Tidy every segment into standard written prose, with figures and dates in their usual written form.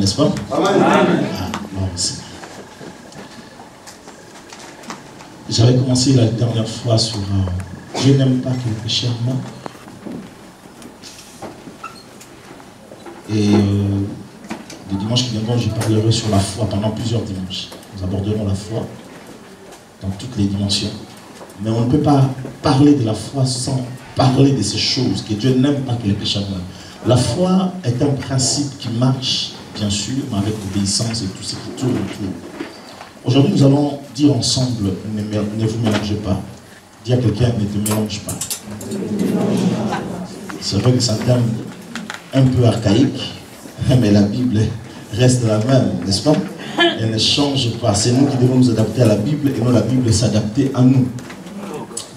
N'est-ce pas? J'avais commencé la dernière fois sur je n'aime pas que le péché en moi. Et le dimanche qui viendront, je parlerai sur la foi pendant plusieurs dimanches. Nous aborderons la foi dans toutes les dimensions. Mais on ne peut pas parler de la foi sans parler de ces choses que Dieu n'aime pas que le péché en moi. La foi est un principe qui marche, bien sûr, mais avec l'obéissance et tout ce qui tourne autour. Aujourd'hui, nous allons dire ensemble, ne vous mélangez pas. Dis à quelqu'un, ne te mélange pas. C'est vrai que c'est un terme un peu archaïque, mais la Bible reste la même, n'est-ce pas? Elle ne change pas. C'est nous qui devons nous adapter à la Bible et non la Bible s'adapter à nous.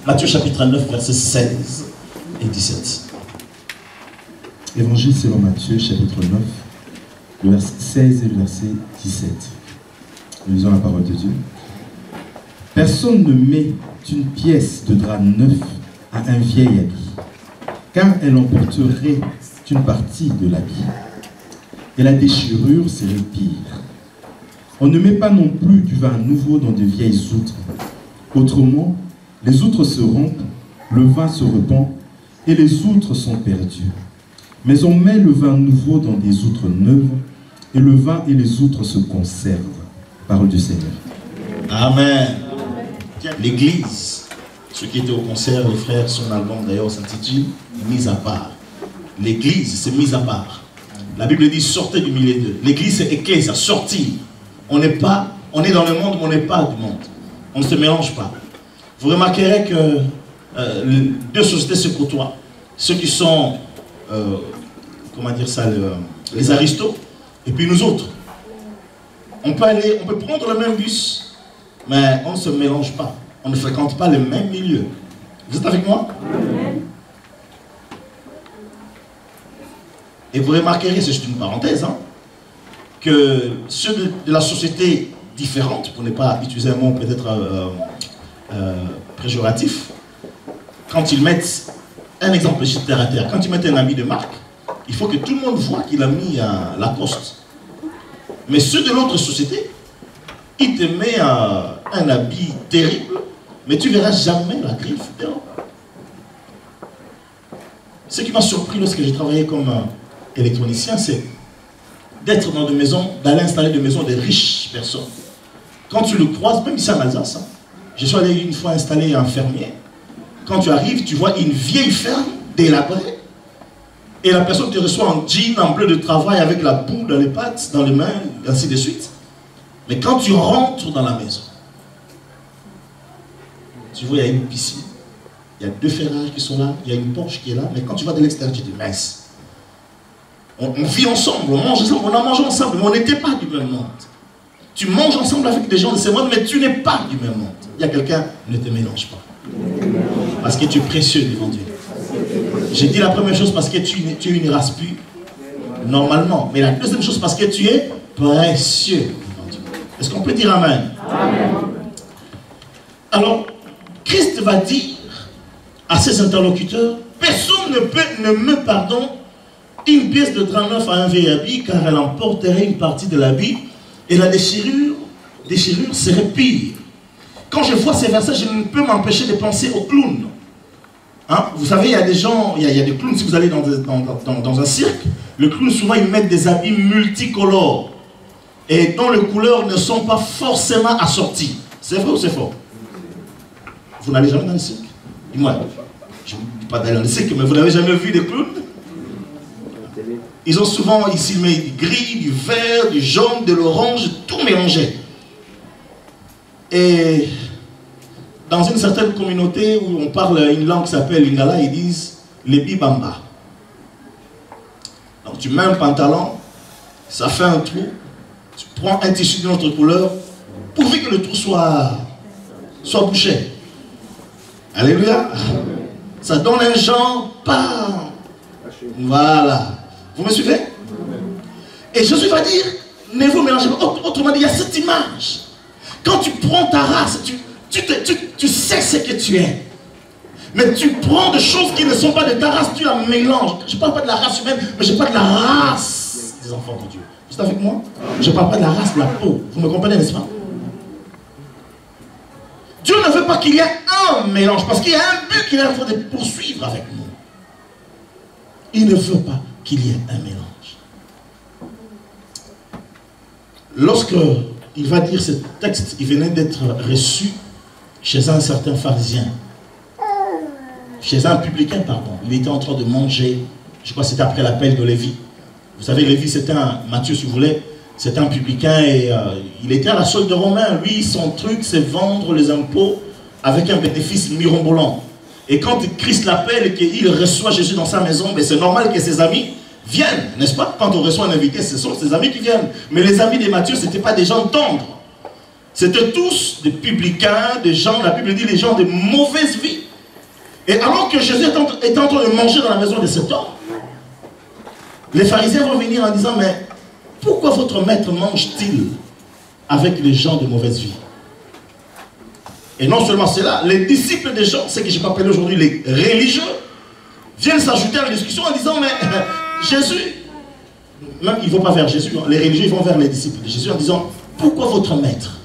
Matthieu chapitre 9, versets 16 et 17. Évangile selon Matthieu chapitre 9, le verset 16 et le verset 17. Nous lisons la parole de Dieu. Personne ne met une pièce de drap neuf à un vieil habit, car elle emporterait une partie de l'habit, et la déchirure serait pire. On ne met pas non plus du vin nouveau dans de vieilles outres. Autrement, les outres se rompent, le vin se répand, et les outres sont perdues. Mais on met le vin nouveau dans des outres neuves, et le vin et les outres se conservent. Parole du Seigneur. Amen. L'église, ceux qui étaient au concert, les frères, son album d'ailleurs s'intitule Mise à part. L'église, c'est mise à part. La Bible dit sortez du milieu d'eux. L'église, c'est ecclésia, sortir. On est dans le monde, mais on n'est pas du monde. On ne se mélange pas. Vous remarquerez que deux sociétés se côtoient. Ceux qui sont, comment dire ça, les aristos, et puis nous autres. On peut prendre le même bus, mais on ne se mélange pas. On ne fréquente pas le même milieu. Vous êtes avec moi? Amen. Et vous remarquerez, c'est juste une parenthèse, hein, que ceux de la société différente, pour ne pas utiliser un mot peut-être péjoratif, quand ils mettent, un exemple juste terre à terre, quand ils mettent un habit de marque, il faut que tout le monde voit qu'il a mis Lacoste. Mais ceux de l'autre société, ils te mettent un habit terrible, mais tu ne verras jamais la griffe dehors. Ce qui m'a surpris lorsque j'ai travaillé comme électronicien, c'est d'être dans des maisons, d'aller installer des maisons de riches personnes. Quand tu le croises, même ici en Alsace, hein, je suis allé une fois installer un fermier. Quand tu arrives, tu vois une vieille ferme délabrée. Et la personne te reçoit en jean, en bleu de travail, avec la boue dans les pattes, dans les mains, ainsi de suite. Mais quand tu rentres dans la maison, tu vois, il y a une piscine. Il y a deux Ferrari qui sont là, il y a une Porsche qui est là. Mais quand tu vas de l'extérieur, tu te dis, mince. On vit ensemble, on mange ensemble, on a mangé ensemble, mais on n'était pas du même monde. Tu manges ensemble avec des gens de ce monde, mais tu n'es pas du même monde. Il y a quelqu'un, ne te mélange pas. Parce que tu es précieux devant Dieu. J'ai dit la première chose parce que tu es une race pure, normalement. Mais la deuxième chose parce que tu es précieux devant Dieu. Est-ce qu'on peut dire Amen? Amen. Alors, Christ va dire à ses interlocuteurs, personne ne met, une pièce de drap neuf à un vieil habit, car elle emporterait une partie de l'habit, et la déchirure serait pire. Quand je vois ces versets, je ne peux m'empêcher de penser au clown. Hein? Vous savez, il y a des gens, il y a des clowns, si vous allez dans un cirque, le clown, souvent, ils mettent des habits multicolores et dont les couleurs ne sont pas forcément assorties. C'est vrai ou c'est faux? Vous n'allez jamais dans le cirque? Dis-moi, je ne dis pas d'aller dans le cirque, mais vous n'avez jamais vu des clowns? Ils ont souvent ici du gris, du vert, du jaune, de l'orange, tout mélangé. Et dans une certaine communauté où on parle une langue qui s'appelle Lingala, ils disent les bibamba. Donc tu mets un pantalon, ça fait un trou, tu prends un tissu d'une autre couleur, pourvu que le trou soit bouché. Alléluia. Ça donne un genre pas. Voilà. Vous me suivez? Et Jésus va dire, ne vous mélangez pas. Autrement dit, il y a cette image. Quand tu prends ta race, tu sais ce que tu es. Mais tu prends des choses qui ne sont pas de ta race, tu la mélanges. Je ne parle pas de la race humaine, mais je parle de la race des enfants de Dieu. Vous êtes avec moi? Je ne parle pas de la race de la peau. Vous me comprenez, n'est-ce pas? Dieu ne veut pas qu'il y ait un mélange, parce qu'il y a un but qu'il est en train de poursuivre avec nous. Il ne veut pas qu'il y ait un mélange. Lorsque il va dire ce texte, il venait d'être reçu chez un certain pharisien, chez un publicain, pardon. Il était en train de manger, je crois que c'était après l'appel de Lévi. Vous savez, Lévi, c'était un, Matthieu si vous voulez, c'était un publicain et il était à la solde romain. Lui, son truc, c'est vendre les impôts avec un bénéfice mirobolant. Et quand Christ l'appelle et qu'il reçoit Jésus dans sa maison, c'est normal que ses amis viennent, n'est-ce pas? Quand on reçoit un invité, ce sont ses amis qui viennent. Mais les amis de Matthieu, ce n'étaient pas des gens tendres. C'était tous des publicains, des gens, la Bible dit, des gens de mauvaise vie. Et alors que Jésus est en train de manger dans la maison de cet homme, les pharisiens vont venir en disant, mais pourquoi votre maître mange-t-il avec les gens de mauvaise vie? Et non seulement cela, les disciples des gens, ce que je peux appeler aujourd'hui les religieux, viennent s'ajouter à la discussion en disant, mais Jésus, même ils ne vont pas vers Jésus, hein, les religieux ils vont vers les disciples de Jésus en disant, pourquoi votre maître,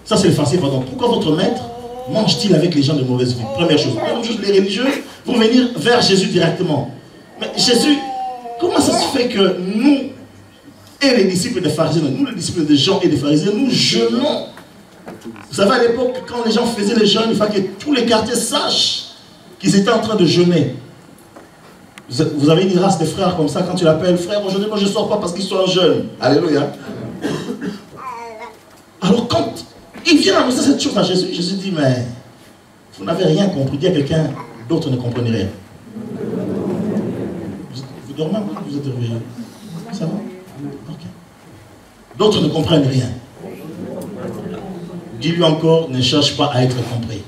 ça c'est le pharisien, pardon, pourquoi votre maître mange-t-il avec les gens de mauvaise vie? Première chose. Deuxième chose, les religieux vont venir vers Jésus directement. Mais Jésus, comment ça se fait que nous, et les disciples des pharisiens, nous les disciples des gens et des pharisiens, nous jeûnons? Vous savez, à l'époque, quand les gens faisaient les jeûnes, il fallait que tous les quartiers sachent qu'ils étaient en train de jeûner. Vous avez une race de frères comme ça, quand tu l'appelles, frère, aujourd'hui, moi je ne sors pas parce qu'ils sont en jeûne. Alléluia. Alors, quand il vient annoncer cette chose à Jésus, Jésus dit, mais vous n'avez rien compris. Dis à quelqu'un, d'autres ne comprennent rien. Vous dormez un peu, vous êtes réveillé. Ça va? Ok. D'autres ne comprennent rien. Dis-lui encore, ne cherche pas à être compris.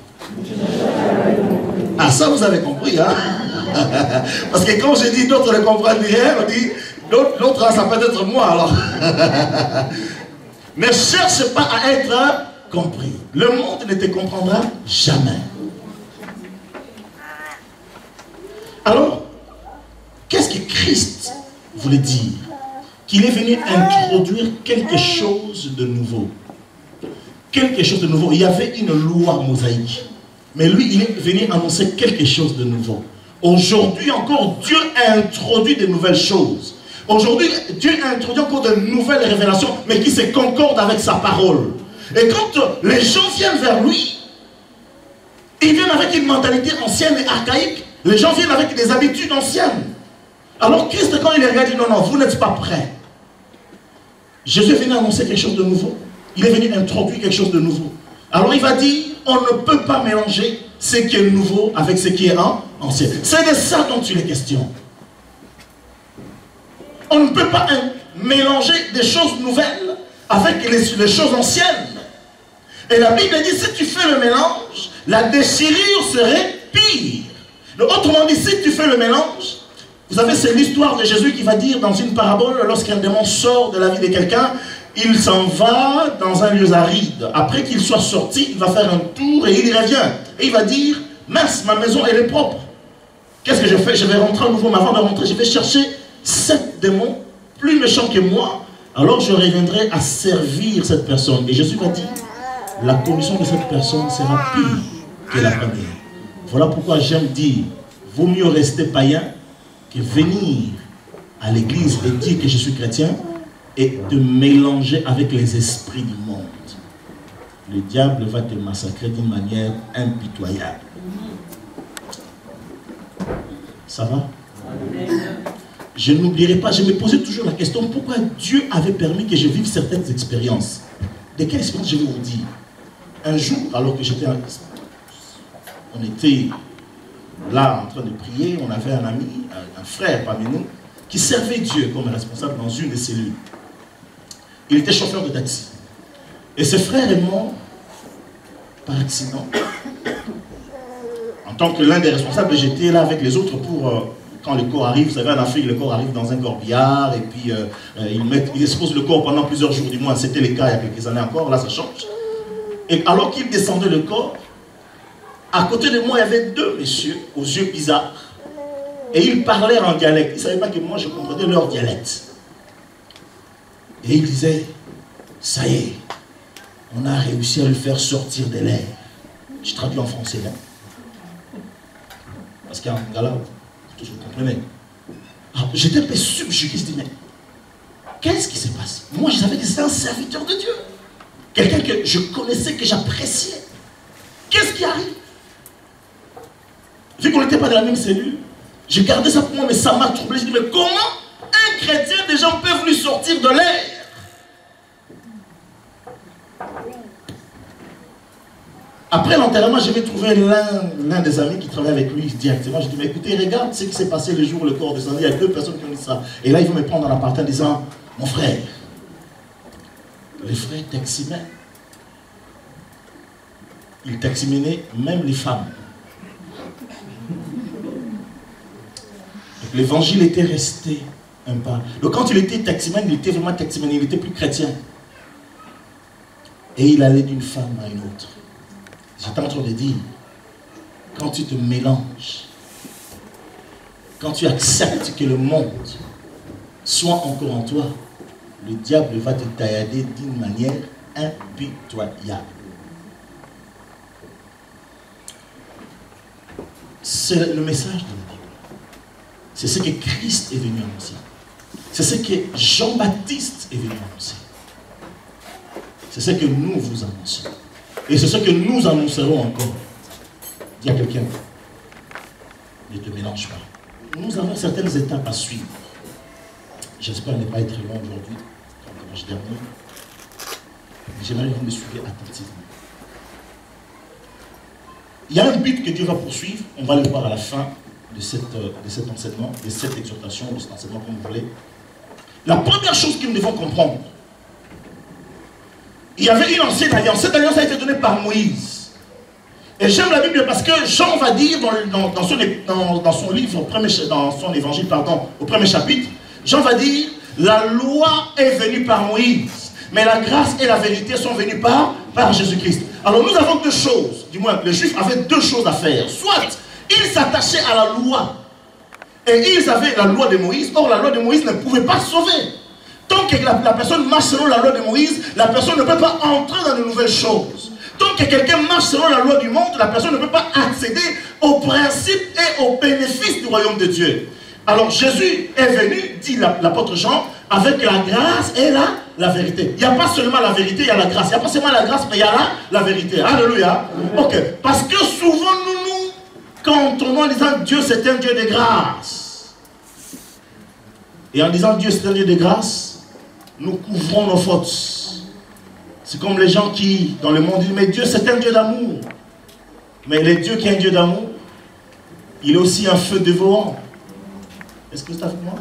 Ah, ça vous avez compris, hein? Parce que quand je dis d'autres ne comprennent rien, on dit, l'autre, ça peut être moi, alors. Ne cherche pas à être compris. Le monde ne te comprendra jamais. Alors, qu'est-ce que Christ voulait dire? Qu'il est venu introduire quelque chose de nouveau. Quelque chose de nouveau. Il y avait une loi mosaïque. Mais lui, il est venu annoncer quelque chose de nouveau. Aujourd'hui encore, Dieu a introduit de nouvelles choses. Aujourd'hui, Dieu a introduit encore de nouvelles révélations, mais qui se concordent avec sa parole. Et quand les gens viennent vers lui, ils viennent avec une mentalité ancienne et archaïque. Les gens viennent avec des habitudes anciennes. Alors Christ, quand il les regarde, il dit non, vous n'êtes pas prêts. Jésus est venu annoncer quelque chose de nouveau. Il est venu introduire quelque chose de nouveau. Alors il va dire, on ne peut pas mélanger ce qui est nouveau avec ce qui est ancien. C'est de ça dont il est question. On ne peut pas mélanger des choses nouvelles avec les choses anciennes. Et la Bible dit, si tu fais le mélange, la déchirure serait pire. Donc, autrement dit, si tu fais le mélange, vous savez, c'est l'histoire de Jésus qui va dire dans une parabole, lorsqu'un démon sort de la vie de quelqu'un, il s'en va dans un lieu aride. Après qu'il soit sorti, il va faire un tour et il y revient. Et il va dire, mince, ma maison, elle est propre. Qu'est-ce que je fais? Je vais rentrer à nouveau, mais avant de rentrer, je vais chercher 7 démons plus méchants que moi. Alors je reviendrai à servir cette personne. Et Jésus va dire, la condition de cette personne sera pire que la première. Voilà pourquoi j'aime dire vaut mieux rester païen que venir à l'église et dire que je suis chrétien et te mélanger avec les esprits du monde. Le diable va te massacrer d'une manière impitoyable. Ça va? Je n'oublierai pas, je me posais toujours la question, pourquoi Dieu avait permis que je vive certaines expériences. De quelle expérience je vais vous dire? Un jour, alors que j'étais, on était là en train de prier, on avait un ami, un frère parmi nous, qui servait Dieu comme responsable dans une des cellules. Il était chauffeur de taxi. Et ce frère est mort par accident. En tant que l'un des responsables, j'étais là avec les autres pour, quand le corps arrive, vous savez en Afrique, le corps arrive dans un corbillard, et puis ils exposent le corps pendant plusieurs jours, du moins c'était le cas il y a quelques années encore, là ça change. Et alors qu'ils descendaient le corps, à côté de moi il y avait deux messieurs aux yeux bizarres, et ils parlaient en dialecte. Ils ne savaient pas que moi je comprenais leur dialecte. Et ils disaient, ça y est, on a réussi à le faire sortir de l'air. Je traduis en français là. Parce qu'en gala, vous comprenez. J'étais un peu subjugué, je dis, mais qu'est-ce qui se passe? Moi je savais que c'était un serviteur de Dieu. Quelqu'un que je connaissais, que j'appréciais. Qu'est-ce qui arrive? Vu qu'on n'était pas dans la même cellule, j'ai gardé ça pour moi, mais ça m'a troublé. Je dis, mais comment un chrétien, des gens peuvent lui sortir de l'air? Après l'enterrement, je vais trouver l'un des amis qui travaille avec lui directement. Je dis, mais écoutez, regarde ce qui s'est passé le jour où le corps descendait. Il y a deux personnes qui ont dit ça. Et là, ils vont me prendre dans l'appart en disant, mon frère, les frères taximaient. Ils taximenaient même les femmes. L'évangile était resté un pas. Donc quand il était taximène, il était vraiment taximène, il n'était plus chrétien. Et il allait d'une femme à une autre. J'étais en train de dire, quand tu te mélanges, quand tu acceptes que le monde soit encore en toi, le diable va te taillader d'une manière impitoyable. C'est le message de la Bible. C'est ce que Christ est venu annoncer. C'est ce que Jean-Baptiste est venu annoncer. C'est ce que nous vous annonçons. Et c'est ce que nous annoncerons encore. Dis à quelqu'un, ne te mélange pas. Nous avons certaines étapes à suivre. J'espère ne pas être long aujourd'hui, comme dimanche dernier. J'aimerais que vous me suivez attentivement. Il y a un but que Dieu va poursuivre, on va le voir à la fin de cet enseignement, de cette exhortation, de cet enseignement comme vous voulez. La première chose que nous devons comprendre, il y avait une ancienne alliance. Cette alliance a été donnée par Moïse. Et j'aime la Bible parce que Jean va dire dans son livre, dans son évangile, pardon, au premier chapitre, Jean va dire, la loi est venue par Moïse, mais la grâce et la vérité sont venues par Jésus-Christ. Alors nous avons deux choses, du moins les Juifs avaient deux choses à faire. Soit ils s'attachaient à la loi, et ils avaient la loi de Moïse. Or la loi de Moïse ne pouvait pas sauver. Tant que la personne marche selon la loi de Moïse, la personne ne peut pas entrer dans de nouvelles choses. Tant que quelqu'un marche selon la loi du monde, la personne ne peut pas accéder aux principes et aux bénéfices du royaume de Dieu. Alors Jésus est venu, dit l'apôtre Jean, avec la grâce et la vérité. Il n'y a pas seulement la vérité, il y a la grâce. Il n'y a pas seulement la grâce, mais il y a la vérité. Alléluia. Ok. Parce que souvent nous cantonnons en disant Dieu c'est un Dieu de grâce. Et en disant Dieu c'est un Dieu de grâce, nous couvrons nos fautes. C'est comme les gens qui, dans le monde, disent mais Dieu c'est un Dieu d'amour. Mais le Dieu qui est un Dieu d'amour, il est aussi un feu dévorant. Est-ce que vous êtes avec moi?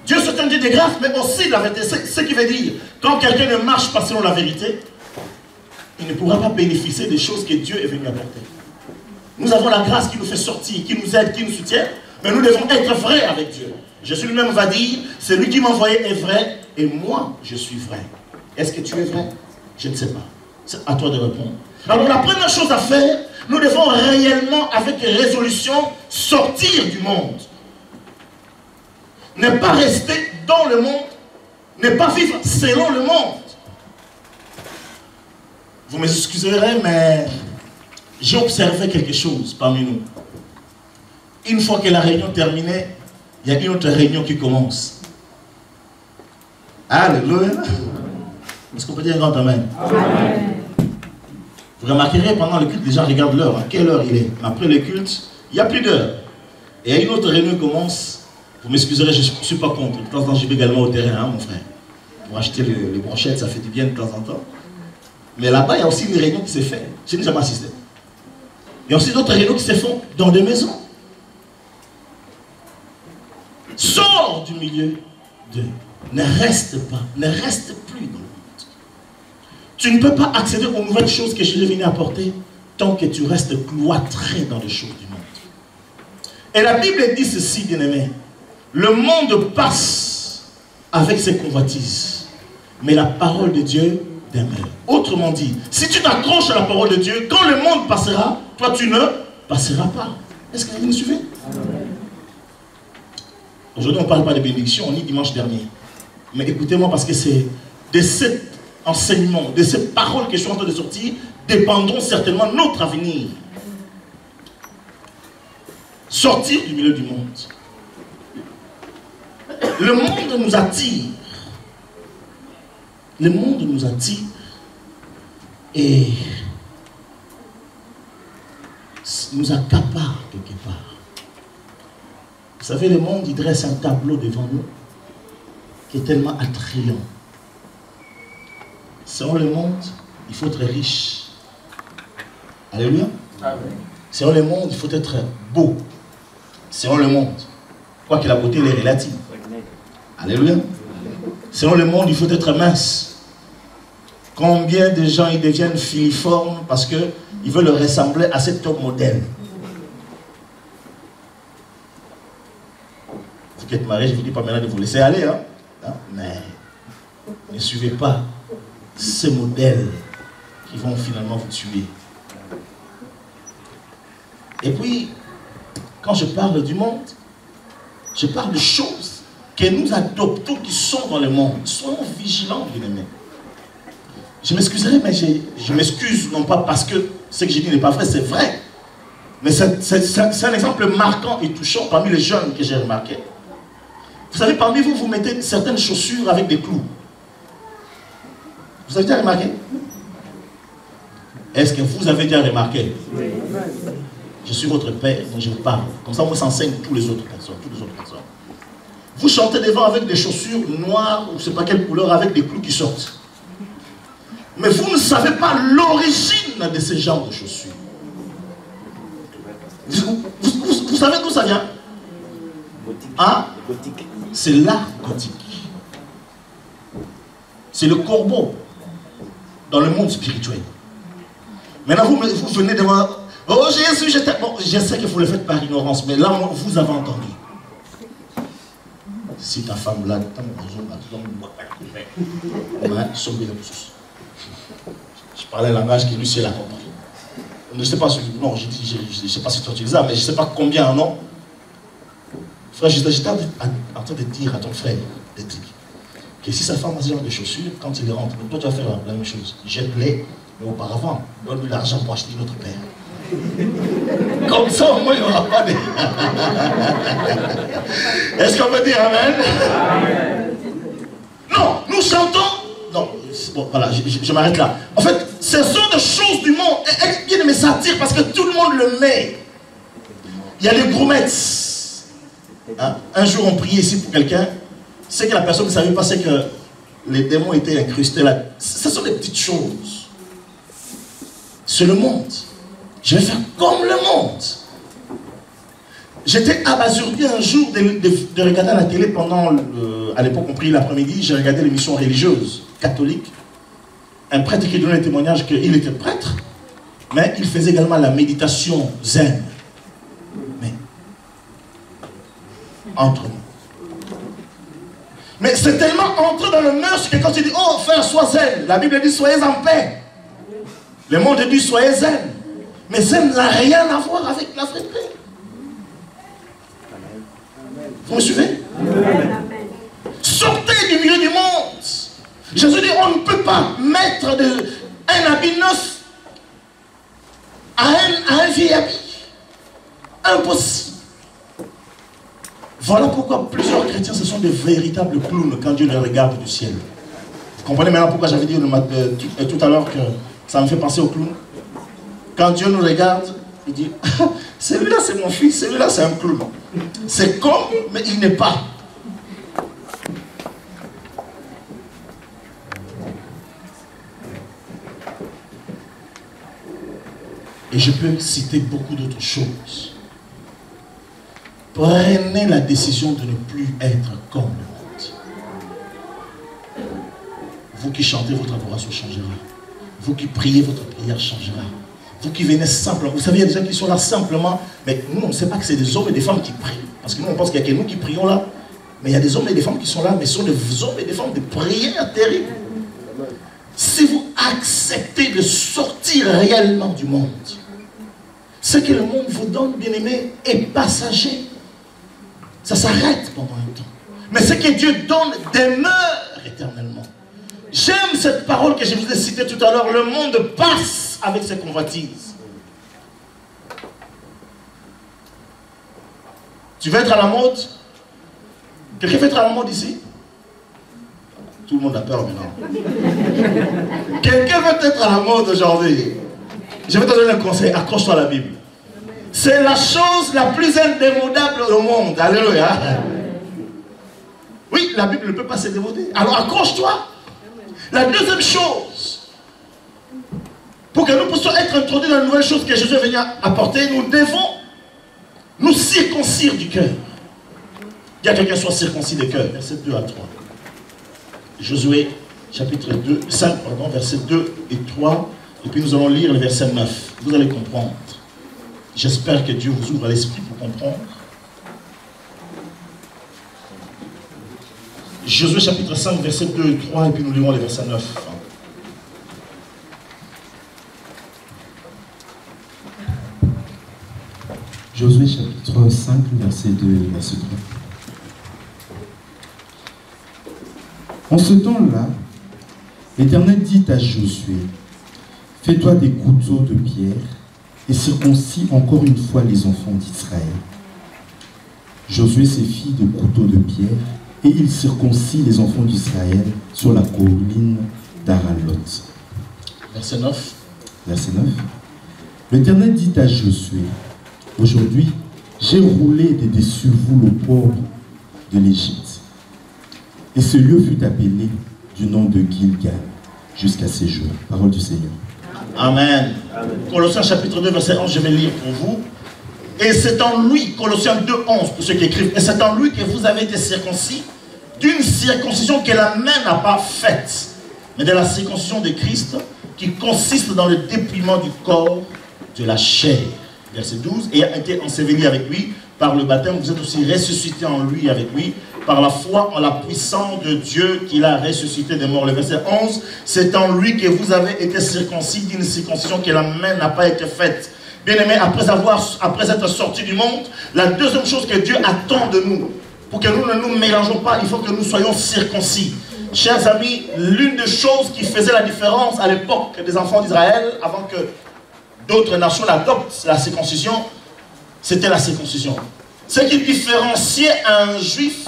Dieu c'est un Dieu de grâce, mais aussi la vérité. Ce qui veut dire, quand quelqu'un ne marche pas selon la vérité, il ne pourra pas bénéficier des choses que Dieu est venu apporter. Nous avons la grâce qui nous fait sortir, qui nous aide, qui nous soutient, mais nous devons être vrais avec Dieu. Jésus lui-même va dire, celui qui m'a envoyé est vrai, et moi, je suis vrai. Est-ce que tu es vrai? Je ne sais pas. C'est à toi de répondre. Alors la première chose à faire, nous devons réellement, avec résolution, sortir du monde. Ne pas rester dans le monde, ne pas vivre selon le monde. Vous m'excuserez, mais j'ai observé quelque chose parmi nous. Une fois que la réunion terminait, il y a une autre réunion qui commence. Alléluia. Est-ce qu'on peut dire un grand amen? Amen. Vous remarquerez, pendant le culte, les gens regardent l'heure. À quelle heure il est? Après le culte, il n'y a plus d'heure. Et une autre réunion commence. Vous m'excuserez, je ne suis pas contre. De temps en temps, je vais également au terrain, hein, mon frère. Pour acheter les brochettes, ça fait du bien de temps en temps. Mais là-bas, il y a aussi une réunion qui s'est faite. Je n'ai jamais assisté. Il y a aussi d'autres réunions qui se font dans des maisons. Sors du milieu d'eux. Ne reste pas, ne reste plus dans le monde. Tu ne peux pas accéder aux nouvelles choses que Jésus est venu apporter tant que tu restes cloîtré dans les choses du monde. Et la Bible dit ceci, bien-aimé. Le monde passe avec ses convoitises, mais la parole de Dieu demeure. Autrement dit, si tu t'accroches à la parole de Dieu, quand le monde passera, toi tu ne passeras pas. Est-ce que vous me suivez? Aujourd'hui, on ne parle pas de bénédiction, on dit dimanche dernier. Mais écoutez-moi, parce que c'est de cet enseignement, de ces paroles que je suis en train de sortir, dépendront certainement notre avenir. Sortir du milieu du monde. Le monde nous attire. Le monde nous attire et nous accapare quelque part. Vous savez, le monde, il dresse un tableau devant nous qui est tellement attrayant. Selon le monde, il faut être riche. Alléluia. Amen. Selon le monde, il faut être beau. Selon le monde, quoique la beauté est relative. Alléluia. Selon le monde, il faut être mince. Combien de gens ils deviennent filiformes parce qu'ils veulent ressembler à cet homme modèle. Vous qui êtes mariés, je ne vous dis pas maintenant de vous laisser aller. Hein? Mais ne suivez pas ces modèles qui vont finalement vous tuer. Et puis, quand je parle du monde, je parle de choses que nous adoptons qui sont dans le monde. Soyons vigilants, bien-aimés. Je m'excuserai, mais je m'excuse, non pas parce que ce que j'ai dit n'est pas vrai, c'est vrai. Mais c'est un exemple marquant et touchant parmi les jeunes que j'ai remarqué. Vous savez, parmi vous, vous mettez certaines chaussures avec des clous. Vous avez déjà remarqué? Est-ce que vous avez déjà remarqué? Je suis votre père, donc je vous parle. Comme ça, moi, j'enseigne toutes les autres personnes. Vous chantez devant avec des chaussures noires, ou je ne sais pas quelle couleur, avec des clous qui sortent. Mais vous ne savez pas l'origine de ce genre de chaussures. Vous savez d'où ça vient? Hein? C'est l'art gothique. C'est le corbeau dans le monde spirituel. Maintenant, vous venez devant... Oh Jésus, bon, je sais que vous le faites par ignorance, mais là, vous avez entendu. Si ta femme là, je parlais un langage qui lui c'est la compris. Je ne sais pas, non, je ne sais pas si tu utilises ça, mais je ne sais pas combien, non? Frère, j'étais en train de dire à ton frère, que si sa femme a ce genre de chaussures, quand il rentre, toi tu vas faire la même chose. Jette-les, mais auparavant, donne-lui l'argent pour acheter notre père. Comme ça, au moins, il n'y aura pas de... Est-ce qu'on peut dire Amen? Amen. Non, nous chantons... Non, bon, voilà, je m'arrête là. En fait, ce sont des choses du monde. Et bien, mais ça attire parce que tout le monde le met. Il y a les groumettes. Hein? Un jour, on priait ici pour quelqu'un. C'est que la personne ne savait pas, c'est que les démons étaient incrustés là. Ce sont des petites choses. C'est le monde. Je vais faire comme le monde. J'étais abasourdi un jour de regarder la télé pendant, à l'époque on priait l'après-midi, j'ai regardé l'émission religieuse catholique. Un prêtre qui donnait le témoignage qu'il était prêtre, mais il faisait également la méditation zen. Mais, entre nous. Mais c'est tellement entré dans le mœurs que quand tu dis, oh frère, sois zen, la Bible dit, soyez en paix. Le monde dit, soyez zen. Mais zen n'a rien à voir avec la vraie paix. Vous me suivez? Amen. Sortez du milieu du monde. Jésus dit, on ne peut pas mettre un habit neuf à un vieil habit. Impossible. Voilà pourquoi plusieurs chrétiens, ce sont des véritables clowns quand Dieu les regarde du ciel. Vous comprenez maintenant pourquoi j'avais dit tout à l'heure que ça me fait penser au clown? Quand Dieu nous regarde, il dit, celui-là c'est mon fils, celui-là c'est un clown. C'est comme, mais il n'est pas. Et je peux citer beaucoup d'autres choses. Prenez la décision de ne plus être comme le monde. Vous qui chantez, votre adoration changera. Vous qui priez, votre prière changera. Vous qui venez simplement, vous savez, il y a des gens qui sont là simplement, mais nous, on ne sait pas que c'est des hommes et des femmes qui prient. Parce que nous, on pense qu'il y a que nous qui prions là. Mais il y a des hommes et des femmes qui sont là, mais ce sont des hommes et des femmes de prières terribles. Si vous acceptez de sortir réellement du monde, ce que le monde vous donne, bien aimé, est passager. Ça s'arrête pendant un temps. Mais ce que Dieu donne demeure éternellement. J'aime cette parole que je vous ai citée tout à l'heure. Le monde passe avec ses convoitises. Tu veux être à la mode? Quelqu'un veut être à la mode ici? Tout le monde a peur maintenant. Quelqu'un veut être à la mode aujourd'hui? Je vais te donner un conseil. Accroche-toi à la Bible. C'est la chose la plus indémodable au monde. Alléluia. Oui, la Bible ne peut pas se démoder. Alors accroche-toi. La deuxième chose, pour que nous puissions être introduits dans la nouvelle chose que Jésus est venu apporter, nous devons nous circoncire du cœur. Il y a quelqu'un qui soit circoncis du cœur. Verset 2 à 3. Josué, chapitre 5, versets 2 et 3. Et puis nous allons lire le verset 9. Vous allez comprendre. J'espère que Dieu vous ouvre l'esprit pour comprendre. Josué chapitre 5, verset 2 et 3, et puis nous lirons le verset 9. Josué chapitre 5, verset 2 et verset 3. En ce temps-là, l'Éternel dit à Josué, fais-toi des couteaux de pierre et circoncis encore une fois les enfants d'Israël. Josué se fit de couteaux de pierre et il circoncit les enfants d'Israël sur la colline d'Aralot. Verset 9. Verset 9. L'Éternel dit à Josué, aujourd'hui, j'ai roulé de dessus vous le pauvre de l'Égypte. Et ce lieu fut appelé du nom de Gilgal jusqu'à ces jours. Parole du Seigneur. Amen. Colossiens chapitre 2, verset 11, je vais lire pour vous. Et c'est en lui, Colossiens 2, 11, pour ceux qui écrivent, et c'est en lui que vous avez été circoncis d'une circoncision que la main n'a pas faite, mais de la circoncision de Christ qui consiste dans le dépouillement du corps de la chair. Verset 12, et a été enseveli avec lui par le baptême, vous êtes aussi ressuscités en lui avec lui, par la foi en la puissance de Dieu qu'il a ressuscité des morts. Le verset 11, c'est en lui que vous avez été circoncis d'une circoncision que la main n'a pas été faite. Bien aimé, après être sortis du monde, la deuxième chose que Dieu attend de nous, pour que nous ne nous mélangeons pas, il faut que nous soyons circoncis. Chers amis, l'une des choses qui faisait la différence à l'époque des enfants d'Israël, avant que d'autres nations adoptent la circoncision, c'était la circoncision. Ce qui différenciait un juif,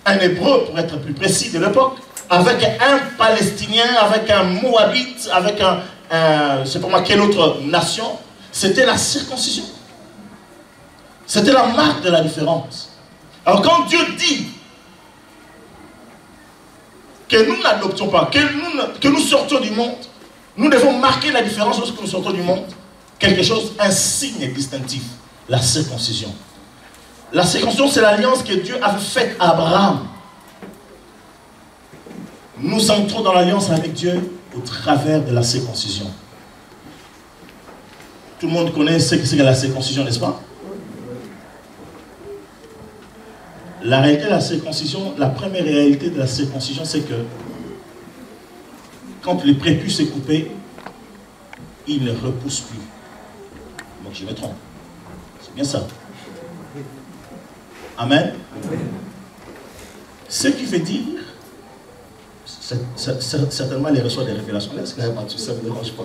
un hébreu pour être plus précis de l'époque, avec un palestinien, avec un moabite, avec je ne sais pas moi quelle autre nation, c'était la circoncision. C'était la marque de la différence. Alors quand Dieu dit que nous n'adoptions pas, que nous sortions du monde, nous devons marquer la différence lorsque nous sortons du monde. Quelque chose, un signe distinctif, la circoncision. La circoncision, c'est l'alliance que Dieu avait faite à Abraham. Nous entrons dans l'alliance avec Dieu au travers de la circoncision. Tout le monde connaît ce que c'est que la circoncision, n'est-ce pas? La réalité de la circoncision, la première réalité de la circoncision, c'est que quand le prépuce est coupé, il ne repousse plus. Donc je me trompe. C'est bien ça. Amen. Ce qui veut dire, certainement les reçoit des révélations, là, ça ne me dérange pas.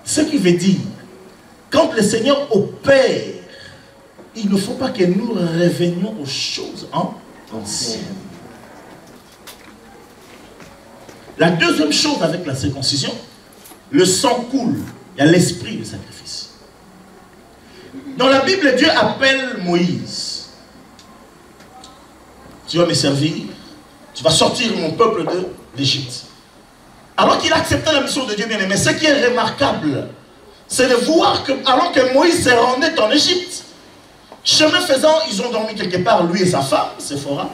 Ce Ce qui veut dire, quand le Seigneur opère, il ne faut pas que nous revenions aux choses anciennes. La deuxième chose avec la circoncision, le sang coule, il y a l'esprit de sacrifice. Dans la Bible, Dieu appelle Moïse. Tu vas me servir, tu vas sortir mon peuple de l'Égypte. Alors qu'il acceptait la mission de Dieu bien-aimé, ce qui est remarquable, c'est de voir que, alors que Moïse se rendait en Égypte, chemin faisant, ils ont dormi quelque part, lui et sa femme, Séphora.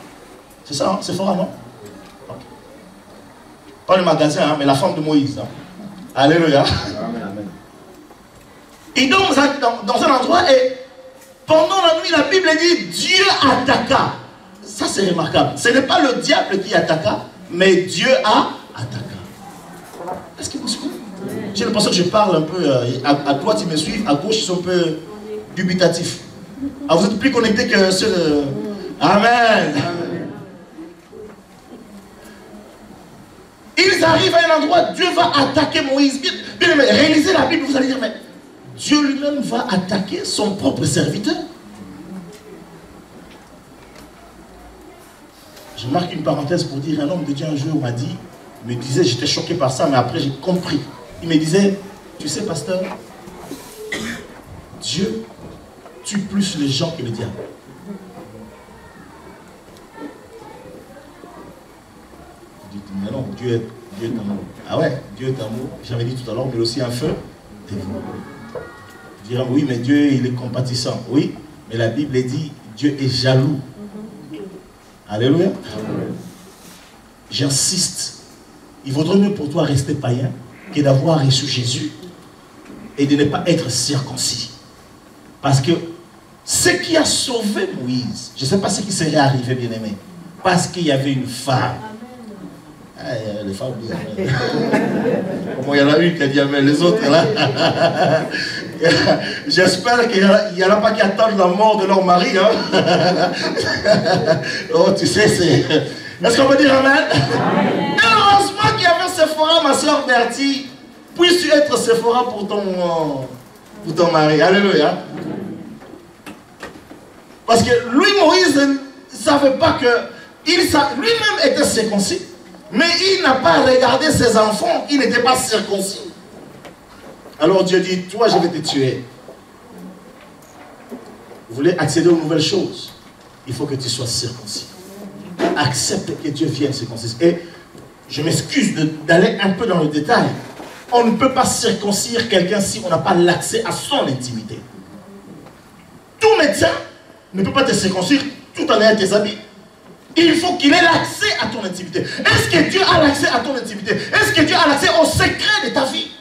C'est ça, hein? Séphora, non? Okay. Pas le magasin, hein, mais la femme de Moïse. Hein. Alléluia. Amen. Et donc, dans un endroit, et pendant la nuit, la Bible dit, Dieu attaqua. Ça, c'est remarquable. Ce n'est pas le diable qui attaqua, mais Dieu a attaqua. Est-ce que vous suivez? J'ai l'impression que je parle un peu, à droite ils me suivent, à gauche ils sont un peu dubitatifs. Ah, vous êtes plus connectés que ceux. Amen. Ils arrivent à un endroit, Dieu va attaquer Moïse. Bien, réalisez la Bible, vous allez dire, mais Dieu lui-même va attaquer son propre serviteur. Je marque une parenthèse pour dire, un homme de Dieu un jour m'a dit, il me disait, j'étais choqué par ça, mais après j'ai compris. Il me disait, tu sais pasteur, Dieu tue plus les gens que le diable. Je dis, mais non, Dieu est amour. Ah ouais, Dieu est amour, j'avais dit tout à l'heure, mais aussi un feu. Je dirais, oui, mais Dieu, il est compatissant. Oui, mais la Bible dit, Dieu est jaloux. Alléluia. J'insiste, il vaudrait mieux pour toi rester païen que d'avoir reçu Jésus et de ne pas être circoncis. Parce que ce qui a sauvé Moïse, je ne sais pas ce qui serait arrivé, bien aimé, parce qu'il y avait une femme. Ah, les femmes disent amen. Comment il y en a une qui a dit amen, les autres là. J'espère qu'il n'y en a pas qui attendent la mort de leur mari. Hein? Oh, tu sais, c'est. Est-ce qu'on peut dire amen? Et heureusement qu'il y avait Séphora, ma soeur Bertie. Puisses-tu être Séphora pour ton mari? Alléluia. Parce que lui, Moïse, ne savait pas que. Lui-même était circoncis. Mais il n'a pas regardé ses enfants qui n'étaient pas circoncis. Alors Dieu dit, toi je vais te tuer. Vous voulez accéder aux nouvelles choses, il faut que tu sois circoncis. Accepte que Dieu vienne circoncire. Et je m'excuse d'aller un peu dans le détail. On ne peut pas circoncire quelqu'un si on n'a pas l'accès à son intimité. Tout médecin ne peut pas te circoncire tout en ayant tes habits. Il faut qu'il ait l'accès à ton intimité. Est-ce que Dieu a l'accès à ton intimité? Est-ce que Dieu a l'accès aux secrets de ta vie?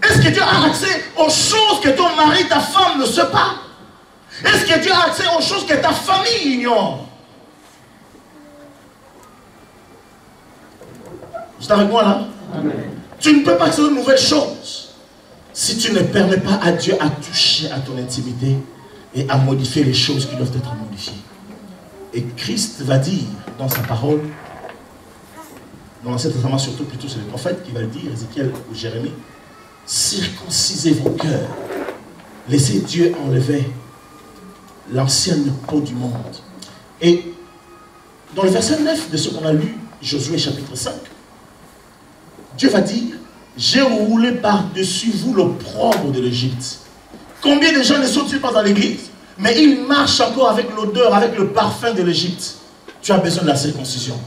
Est-ce que Dieu a accès aux choses que ton mari, ta femme ne sait pas? Est-ce que Dieu a accès aux choses que ta famille ignore? Vous êtes avec moi là? Amen. Tu ne peux pas accéder aux nouvelles choses si tu ne permets pas à Dieu à toucher à ton intimité et à modifier les choses qui doivent être modifiées. Et Christ va dire dans sa parole, dans l'Ancien Testament surtout, plutôt c'est le prophète qui va le dire, Ézéchiel ou Jérémie, circoncisez vos cœurs, laissez Dieu enlever l'ancienne peau du monde. Et dans le verset 9 de ce qu'on a lu, Josué chapitre 5, Dieu va dire, j'ai roulé par-dessus vous l'opprobre de l'Égypte. Combien de gens ne sont-ils pas dans l'église? Mais ils marchent encore avec l'odeur, avec le parfum de l'Égypte. Tu as besoin de la circoncision.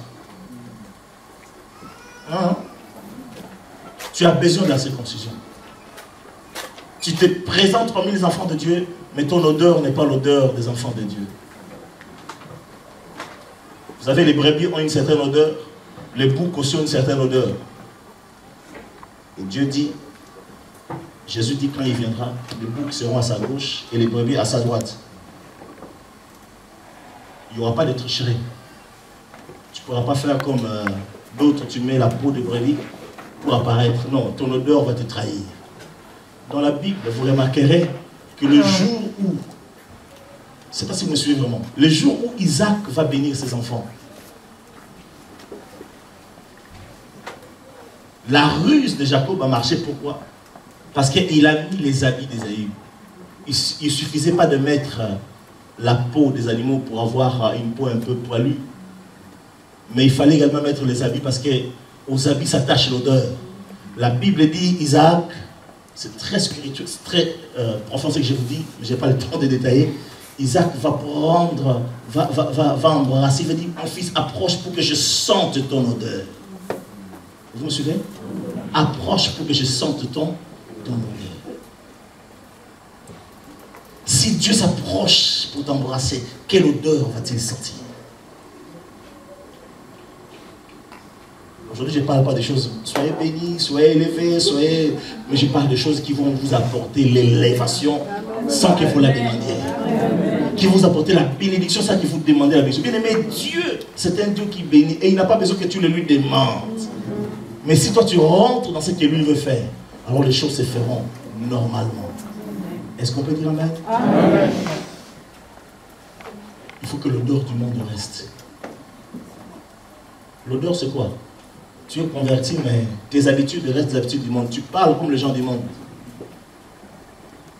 Hein? Tu as besoin de la circoncision. Tu te présentes parmi les enfants de Dieu, mais ton odeur n'est pas l'odeur des enfants de Dieu. Vous savez, les brebis ont une certaine odeur, les boucs aussi ont une certaine odeur. Et Dieu dit, Jésus dit quand il viendra, les boucs seront à sa gauche et les brebis à sa droite. Il n'y aura pas de tricherie. Tu ne pourras pas faire comme d'autres, tu mets la peau de brebis pour apparaître. Non, ton odeur va te trahir. Dans la Bible, vous remarquerez que le jour où, je ne sais pas si vous me suivez vraiment, le jour où Isaac va bénir ses enfants, la ruse de Jacob a marché. Pourquoi? Parce qu'il a mis les habits d'Ésaü. Il ne suffisait pas de mettre la peau des animaux pour avoir une peau un peu poilue. Mais il fallait également mettre les habits parce qu'aux habits s'attache l'odeur. La Bible dit, Isaac, c'est très spirituel, c'est très profond ce que je vous dis, mais je n'ai pas le temps de détailler. Isaac va prendre, va embrasser, il va dire, mon fils, approche pour que je sente ton odeur. Vous me suivez? Approche pour que je sente ton odeur. Si Dieu s'approche pour t'embrasser, quelle odeur va-t-il sentir? Aujourd'hui, je ne parle pas des choses, soyez bénis, soyez élevés, soyez... Mais je parle des choses qui vont vous apporter l'élévation sans que vous la demandiez. Qui vous apporter la bénédiction sans que vous demandez la bénédiction. Bien aimé, Dieu, c'est un Dieu qui bénit et il n'a pas besoin que tu le lui demandes. Mais si toi tu rentres dans ce que lui veut faire, alors les choses se feront normalement. Est-ce qu'on peut dire amen? Amen. Il faut que l'odeur du monde reste. L'odeur c'est quoi? Tu es converti, mais tes habitudes restent des habitudes du monde. Tu parles comme les gens du monde.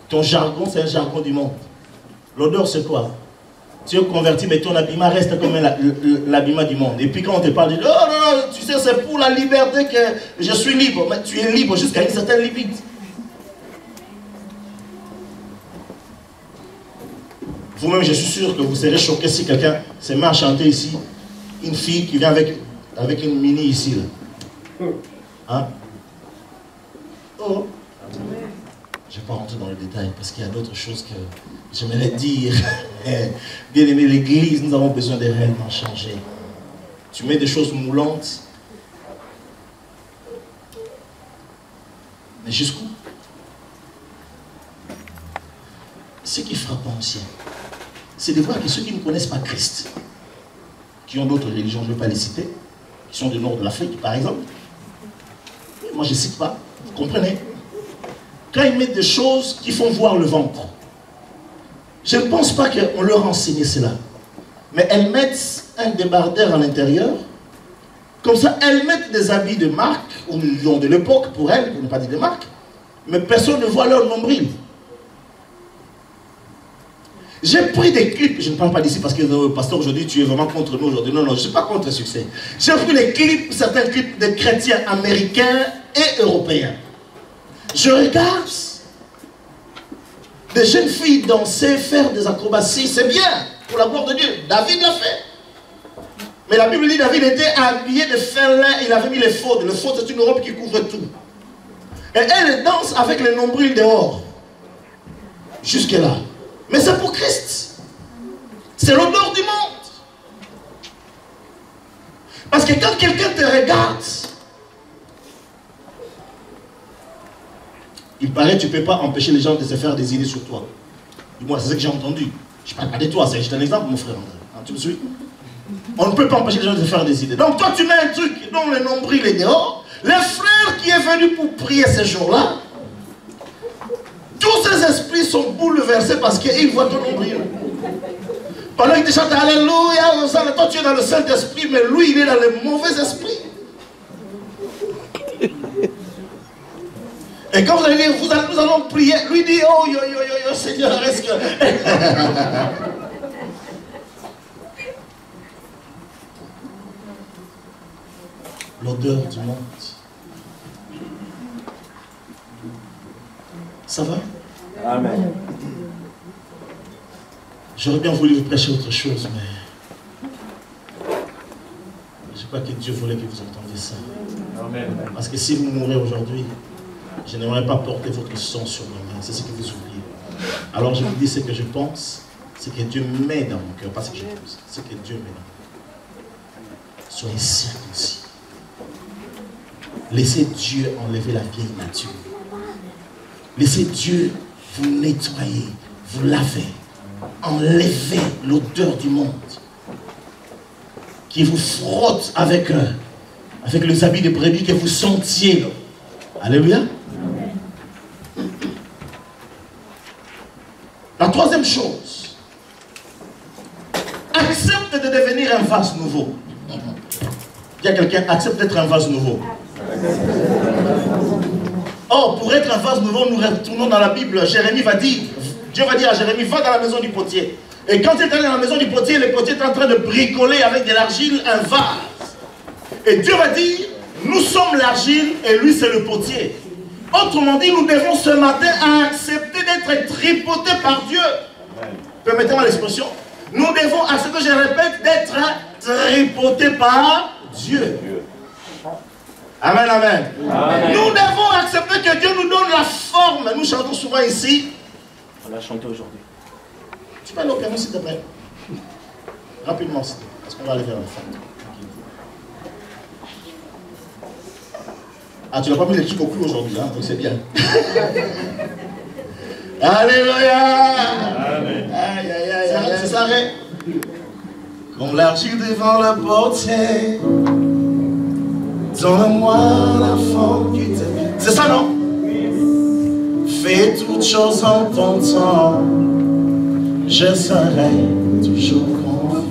Ton jargon, c'est un jargon du monde. L'odeur, c'est quoi? Tu es converti, mais ton habillement reste comme l'habillement du monde. Et puis quand on te parle, tu dis, oh non, non, tu sais, c'est pour la liberté que je suis libre. Mais tu es libre jusqu'à une certaine limite. Vous-même, je suis sûr que vous serez choqué si quelqu'un se met à chanter ici. Une fille qui vient avec une mini ici. Là. Hein? Oh! Je ne vais pas rentrer dans le détail parce qu'il y a d'autres choses que j'aimerais dire. Bien aimé, l'église, nous avons besoin de réellement changer. Tu mets des choses moulantes. Mais jusqu'où? Ce qui frappe ancien, c'est de voir que ceux qui ne connaissent pas Christ, qui ont d'autres religions, je ne vais pas les citer, qui sont du nord de l'Afrique, par exemple, moi je ne cite pas, vous comprenez? Quand ils mettent des choses qui font voir le ventre, je ne pense pas qu'on leur a enseigné cela. Mais elles mettent un débardeur à l'intérieur, comme ça elles mettent des habits de marque, ou de l'époque pour elles, pour ne pas dire de marque, mais personne ne voit leur nombril. J'ai pris des clips, je ne parle pas d'ici parce que pasteur aujourd'hui tu es vraiment contre nous aujourd'hui, non, non, je ne suis pas contre le succès. J'ai pris les clips, certains clips de chrétiens américains et européens. Je regarde des jeunes filles danser, faire des acrobaties, c'est bien, pour la gloire de Dieu. David l'a fait. Mais la Bible dit que David était habillé de fin lin, il avait mis les faudes. Le faude c'est une robe qui couvre tout. Et elle danse avec le nombril dehors. Jusque là. Mais c'est pour Christ. C'est l'odeur du monde. Parce que quand quelqu'un te regarde, il paraît que tu ne peux pas empêcher les gens de se faire des idées sur toi. Moi, c'est ce que j'ai entendu. Je ne parle pas de toi, c'est juste un exemple, mon frère. Hein, tu me suis? On ne peut pas empêcher les gens de se faire des idées. Donc toi, tu mets un truc dont le nombril est dehors. Le frère qui est venu pour prier ce jour-là, tous ces esprits sont bouleversés parce qu'ils voient ton nombril. Pendant qu'il te chante Alléluia, toi tu es dans le Saint-Esprit, mais lui il est dans le mauvais esprit. Et quand vous allez dire, nous allons prier, lui dit, oh yo yo yo yo Seigneur, est-ce que... L'odeur du monde. Ça va? Amen. J'aurais bien voulu vous prêcher autre chose, mais je crois que Dieu voulait que vous entendiez ça. Amen. Parce que si vous mourrez aujourd'hui, je n'aimerais pas porter votre sang sur mes mains. C'est ce que vous oubliez. Alors je vous dis ce que je pense, ce que Dieu met dans mon cœur, pas ce que je pense, ce que Dieu met dans mon cœur. Soyez circoncis. Laissez Dieu enlever la vieille nature. Laissez Dieu vous nettoyer, vous laver, enlever l'odeur du monde qui vous frotte avec les habits de brebis que vous sentiez. Alléluia. La troisième chose, accepte de devenir un vase nouveau. Il y a quelqu'un, accepte d'être un vase nouveau. Or, pour être un vase nouveau, nous retournons dans la Bible. Jérémie va dire, Dieu va dire à Jérémie, va dans la maison du potier. Et quand il est allé dans la maison du potier, le potier est en train de bricoler avec de l'argile un vase. Et Dieu va dire, nous sommes l'argile et lui c'est le potier. Autrement dit, nous devons ce matin accepter d'être tripotés par Dieu. Permettez-moi l'expression. Nous devons accepter, je répète, d'être tripotés par Dieu. Amen, amen, amen. Nous devons accepter que Dieu nous donne la forme. Nous chantons souvent ici. On l'a chanté aujourd'hui. Tu peux aller au piano s'il te plaît. Rapidement, s'il te plaît. Parce qu'on va aller vers la fin. Ah, tu n'as pas mis les trucs au clou aujourd'hui, hein, donc c'est bien. Alléluia. Amen. Aïe, aïe, aïe, aïe, ça s'arrête. Comme l'argile devant le portier, donne-moi la forme qui t'aime. C'est ça, non? Fais toutes choses en ton temps, je serai toujours confiant.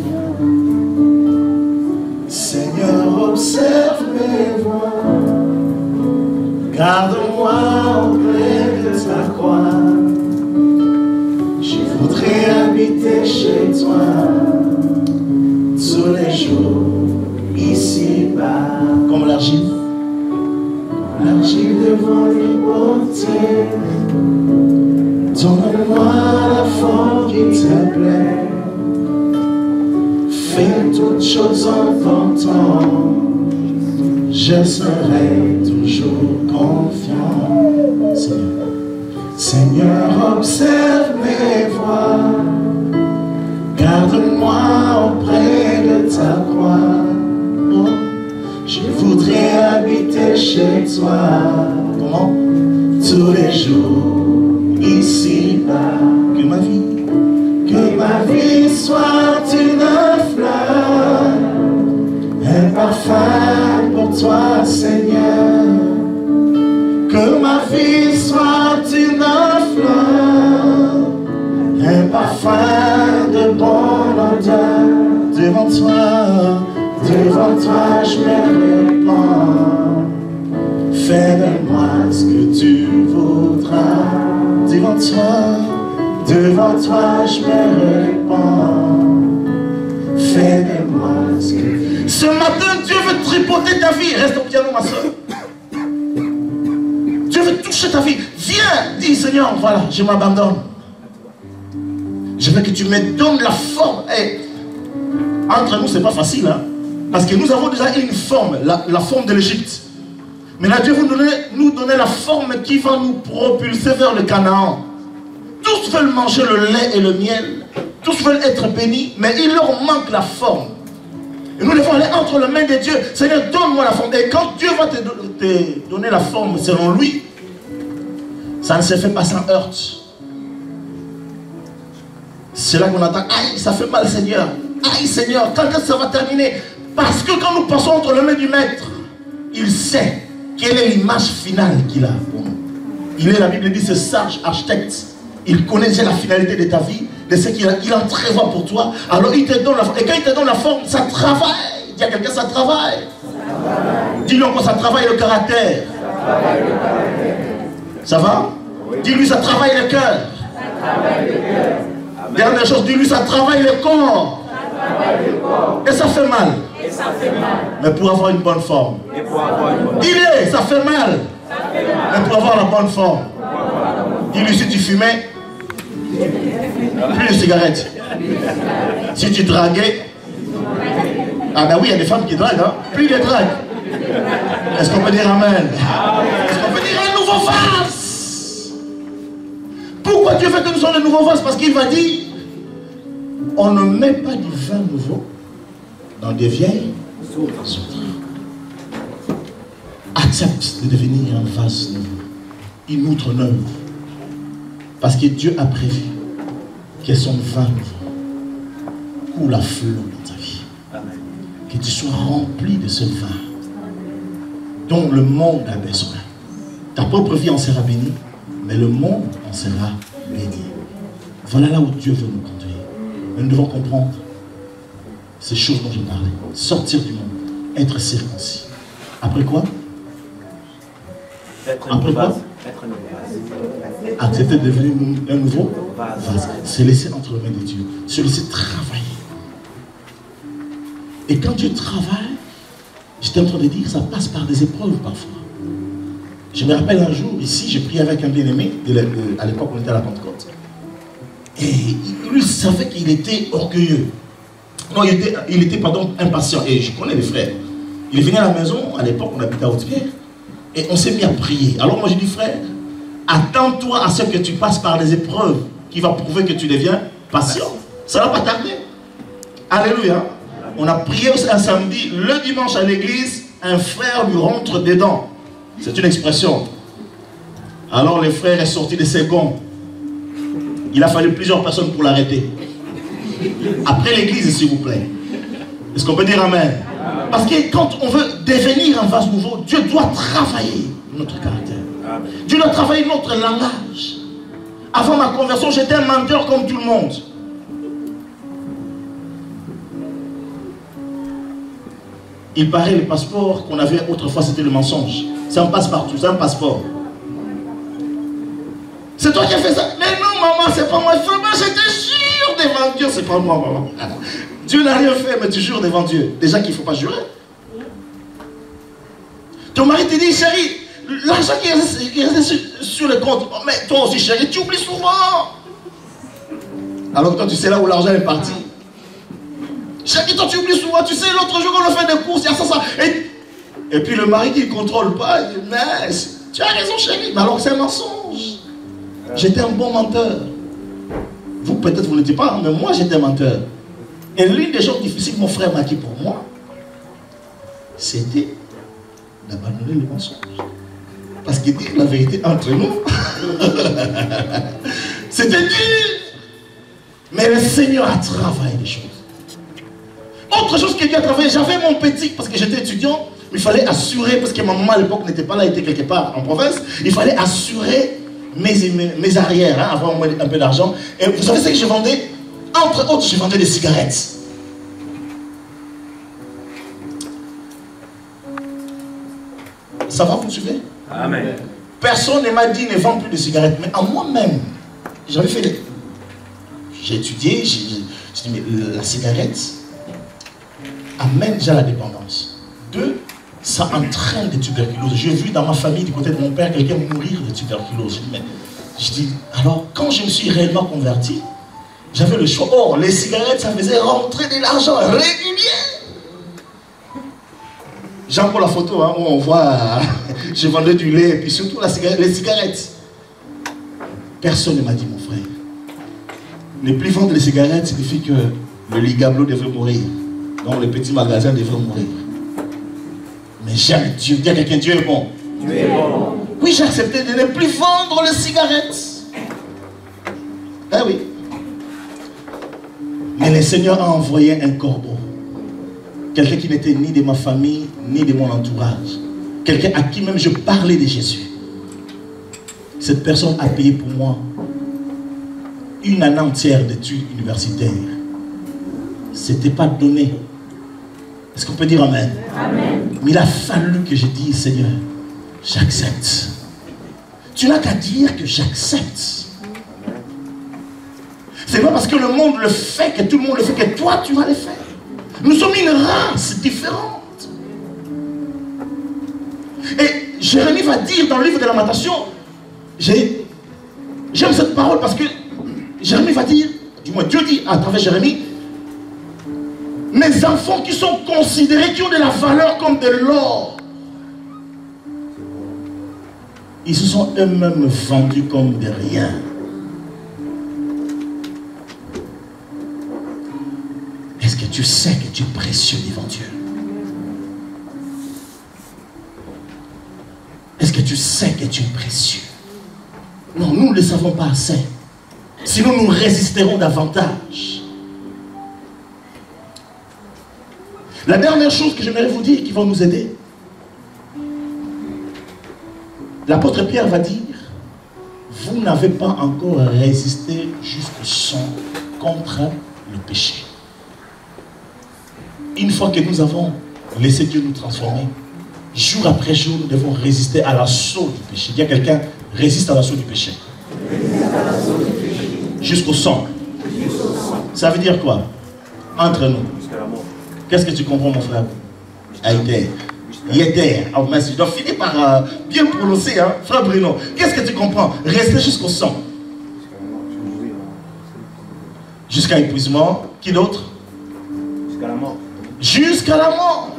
Seigneur, observe mes voies. Garde-moi auprès de ta croix. Je voudrais habiter chez toi tous les jours, ici-bas. Comme l'argile. L'argile devant les portiers. Donne-moi la forme qui te plaît. Fais toutes choses en ton temps. Je serai toujours confiant. Seigneur, Seigneur, observe mes voies. Garde-moi auprès de ta croix. Oh, je voudrais habiter chez toi. Comment? Tous les jours, ici-bas. Que ma vie soit une fleur. Un parfum pour toi, Seigneur. Que ma vie soit une fleur, un parfum de bonne odeur. Devant toi, je me répands. Fais de moi ce que tu voudras. Devant toi, je me répands. Fais de moi ce que... Ce matin, Dieu veut tripoter ta vie. Reste au piano, ma soeur. Dieu veut toucher ta vie. Viens, dis Seigneur, voilà, je m'abandonne. Je veux que tu me donnes la forme. Hey, entre nous, c'est pas facile, hein? Parce que nous avons déjà une forme, la forme de l'Égypte. Mais là, Dieu veut nous donner la forme qui va nous propulser vers le Canaan. Tous veulent manger le lait et le miel. Tous veulent être bénis, mais il leur manque la forme. Et nous devons aller entre les mains de Dieu. Seigneur, donne-moi la forme. Et quand Dieu va te donner la forme selon lui, ça ne se fait pas sans heurte. C'est là qu'on entend, aïe, ça fait mal, Seigneur. Aïe, Seigneur, quand est-ce que ça va terminer? Parce que quand nous passons entre les mains du Maître, il sait quelle est l'image finale qu'il a pour nous. Il est, la Bible dit, ce sage architecte. Il connaît déjà la finalité de ta vie, de ce qu'il entrevoit pour toi. Alors il te donne la forme. Et quand il te donne la forme, ça travaille. Dis à quelqu'un, ça travaille. Dis-lui encore, ça travaille le caractère. Ça va? Dis-lui, ça travaille le cœur. Dernière chose, dis-lui, ça travaille le corps. Et ça fait mal. Mais pour avoir une bonne forme. Dis-lui, ça fait mal. Mais pour avoir la bonne forme. Dis-lui, si tu fumais, plus de cigarettes. Si tu draguais, ah ben oui, il y a des femmes qui draguent, hein? Plus de drague. Est-ce qu'on peut dire amen? Est-ce qu'on peut dire un nouveau vase? Pourquoi Dieu veut que nous soyons de nouveaux vases? Parce qu'il va dire, on ne met pas du vin nouveau dans des vieilles soutres. Accepte de devenir un vase nouveau, une outre neuve. Parce que Dieu a prévu que son vin coule à flot dans ta vie. Amen. Que tu sois rempli de ce vin dont le monde a besoin. Ta propre vie en sera bénie, mais le monde en sera béni. Voilà là où Dieu veut nous conduire. Mais nous devons comprendre ces choses dont je parlais. Sortir du monde, être circoncis. Après quoi? Après quoi? Accepter de devenir un nouveau vase. Se laisser entre les mains de Dieu. Se laisser travailler. Et quand Dieu travaille, j'étais en train de dire, ça passe par des épreuves parfois. Je me rappelle un jour, ici, j'ai prié avec un bien-aimé, à l'époque on était à la Pentecôte. Et lui savait qu'il était orgueilleux. Non, il était pardon, impatient. Et je connais les frères. Il est venu à la maison, à l'époque on habitait à Haute-Pierre, et on s'est mis à prier. Alors moi j'ai dit, frère, attends-toi à ce que tu passes par des épreuves qui va prouver que tu deviens patient. Ça ne va pas tarder. Alléluia. On a prié un samedi, le dimanche à l'église, un frère lui rentre dedans. C'est une expression. Alors le frère est sorti de ses gonds. Il a fallu plusieurs personnes pour l'arrêter. Après l'église, s'il vous plaît. Est-ce qu'on peut dire amen? Parce que quand on veut devenir un vase nouveau, Dieu doit travailler notre caractère. Dieu doit travailler notre langage. Avant ma conversion, j'étais un menteur comme tout le monde. Il paraît le passeport qu'on avait autrefois, c'était le mensonge. C'est un passe-partout, c'est un passeport. C'est toi qui as fait ça? Mais non, maman, c'est pas moi. Moi, je te jure devant Dieu, c'est pas moi, maman. Dieu n'a rien fait, mais tu jures devant Dieu. Déjà qu'il ne faut pas jurer. Ton mari te dit, chérie, l'argent qui est resté sur le compte. Oh, mais toi aussi, chérie, tu oublies souvent. Alors que toi, tu sais là où l'argent est parti. Chérie, toi, tu oublies souvent. Tu sais, l'autre jour, on a fait des courses, il y a ça. Et puis le mari qui ne contrôle pas, il dit, mais tu as raison, chérie. Mais alors que c'est un mensonge. J'étais un bon menteur. Vous, peut-être, vous ne le dites pas, mais moi, j'étais un menteur. Et l'une des choses difficiles que mon frère m'a dit pour moi, c'était d'abandonner le mensonge. Parce qu'il dit la vérité entre nous. C'était dur. Mais le Seigneur a travaillé les choses. Autre chose que Dieu a travaillé, j'avais mon petit, parce que j'étais étudiant, il fallait assurer, parce que ma maman à l'époque n'était pas là, elle était quelque part en province, il fallait assurer mes arrières, hein, avoir un peu d'argent. Et vous savez ce que je vendais? Entre autres, je vendais des cigarettes. Ça va, vous me suivez? Amen. Personne ne m'a dit ne vends plus de cigarettes, mais à moi-même, j'avais fait des... J'ai étudié, j'ai dit, mais la cigarette amène déjà la dépendance. 2, ça entraîne des tuberculoses. J'ai vu dans ma famille, du côté de mon père, quelqu'un mourir de tuberculose. Je dis, alors, quand je me suis réellement converti, j'avais le choix. Or, les cigarettes, ça faisait rentrer de l'argent régulier. J'ai encore la photo, hein, où on voit, je vendais du lait, et puis surtout les cigarettes. Personne ne m'a dit, mon frère, ne plus vendre les cigarettes signifie que le ligablo devrait mourir. Donc les petits magasins devraient mourir. Mais j'aime Dieu. Dis à quelqu'un, Dieu est bon. Dieu est bon. Oui, j'ai accepté de ne plus vendre les cigarettes. Ah oui. Mais le Seigneur a envoyé un corbeau. Quelqu'un qui n'était ni de ma famille, ni de mon entourage. Quelqu'un à qui même je parlais de Jésus. Cette personne a payé pour moi une année entière d'études universitaires. C'était pas donné. Est-ce qu'on peut dire amen? Amen. Mais il a fallu que je dise, Seigneur, j'accepte. Tu n'as qu'à dire que j'accepte. C'est pas parce que le monde le fait, que tout le monde le fait, que toi tu vas le faire. Nous sommes une race différente. Et Jérémie va dire dans le livre de Lamentation, j'aime cette parole parce que Jérémie va dire, du moins Dieu dit à travers Jérémie, mes enfants qui sont considérés, qui ont de la valeur comme de l'or, ils se sont eux-mêmes vendus comme de rien. Est-ce que tu sais que tu es précieux devant Dieu? Est-ce que tu sais que tu es précieux? Non, nous ne le savons pas assez. Sinon nous résisterons davantage. La dernière chose que j'aimerais vous dire qui va nous aider, l'apôtre Pierre va dire, vous n'avez pas encore résisté jusqu'au sang contre le péché. Une fois que nous avons laissé Dieu nous transformer, jour après jour, nous devons résister à l'assaut du péché. Il y a quelqu'un, résiste à l'assaut du péché. Jusqu'au sang. Ça veut dire quoi? Entre nous. Qu'est-ce que tu comprends, mon frère? Aïter. Yéter. Oh, merci. Je dois finir par bien prononcer, hein, frère Bruno. Qu'est-ce que tu comprends? Rester jusqu'au sang. Jusqu'à épuisement. Qui d'autre? Jusqu'à la mort. Jusqu'à la mort.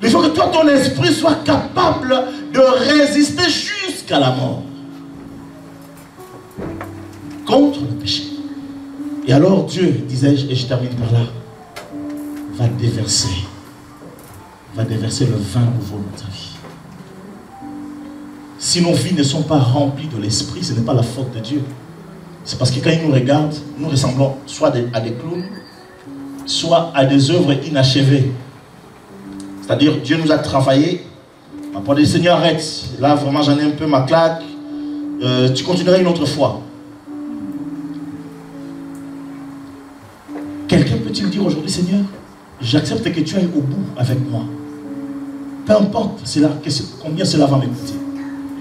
Il faut que toi, ton esprit soit capable de résister jusqu'à la mort. Contre le péché. Et alors Dieu, disais-je, et je termine par là, va déverser le vin nouveau dans ta vie. Si nos vies ne sont pas remplies de l'esprit, ce n'est pas la faute de Dieu. C'est parce que quand il nous regarde, nous ressemblons soit à des clowns, soit à des œuvres inachevées. C'est-à-dire, Dieu nous a travaillé. Après, le Seigneur, arrête. Là, vraiment, j'en ai un peu ma claque. Tu continueras une autre fois. Quelqu'un peut-il dire aujourd'hui, Seigneur, j'accepte que tu ailles au bout avec moi. Peu importe combien cela va me coûter.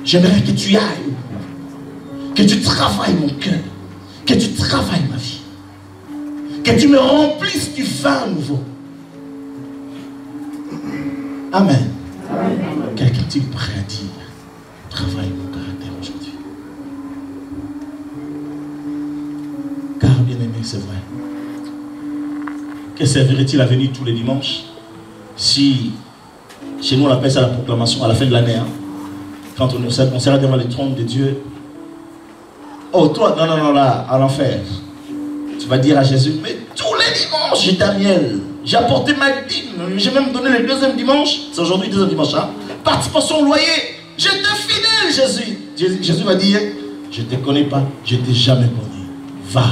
J'aimerais que tu ailles au bout. Que tu travailles mon cœur. Que tu travailles ma vie. Que tu me remplisses du vin nouveau. Amen. Amen. Quelqu'un est-il prêt à dire, travaille mon caractère aujourd'hui? Car bien aimé, c'est vrai. Que servirait-il à venir tous les dimanches si, chez nous on appelle ça la proclamation à la fin de l'année, hein, quand on sera devant le trône de Dieu. Oh toi, non, là, à l'enfer. Tu vas dire à Jésus, mais tous les dimanches, j'ai Daniel. J'ai apporté ma dîme. J'ai même donné le deuxième dimanche. C'est aujourd'hui le deuxième dimanche. Hein? Participation au loyer. J'étais fidèle, Jésus. Jésus va dire, je ne te connais pas. Je ne t'ai jamais connu. Va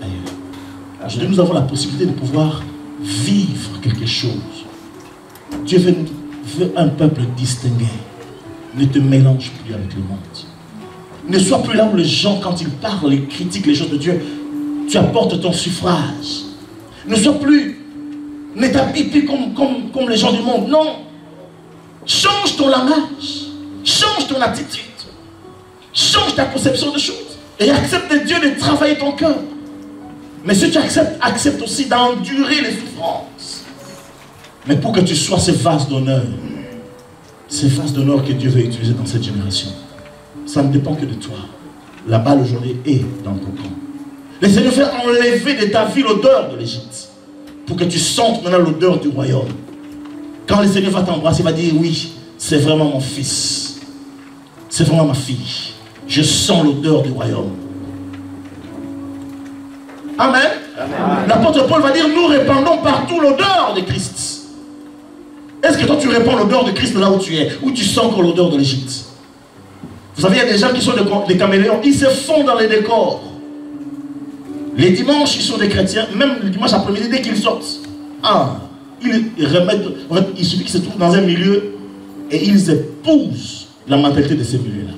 ailleurs. Aujourd'hui, nous avons la possibilité de pouvoir vivre quelque chose. Dieu veut un peuple distingué. Ne te mélange plus avec le monde. Ne sois plus là où les gens, quand ils parlent, ils critiquent les choses de Dieu, tu apportes ton suffrage. Ne t'habille plus comme les gens du monde. Non. Change ton langage. Change ton attitude. Change ta conception de choses. Et accepte de Dieu de travailler ton cœur. Mais si tu acceptes, accepte aussi d'endurer les souffrances. Mais pour que tu sois ce vase d'honneur. Ce vase d'honneur que Dieu veut utiliser dans cette génération. Ça ne dépend que de toi. La balle aujourd'hui est dans ton camp. Le Seigneur fait enlever de ta vie l'odeur de l'Égypte. Pour que tu sentes maintenant l'odeur du royaume. Quand le Seigneur va t'embrasser, il va dire, oui, c'est vraiment mon fils. C'est vraiment ma fille. Je sens l'odeur du royaume. Amen. L'apôtre Paul va dire, nous répandons partout l'odeur de Christ. Est-ce que toi tu répands l'odeur de Christ là où tu es, où tu sens encore l'odeur de l'Égypte? Vous savez, il y a des gens qui sont des caméléons, ils se font dans les décors. Les dimanches, ils sont des chrétiens, même le dimanche après-midi, dès qu'ils sortent, ils remettent, en fait, il suffit qu'ils se trouvent dans un milieu et ils épousent la mentalité de ces milieux-là.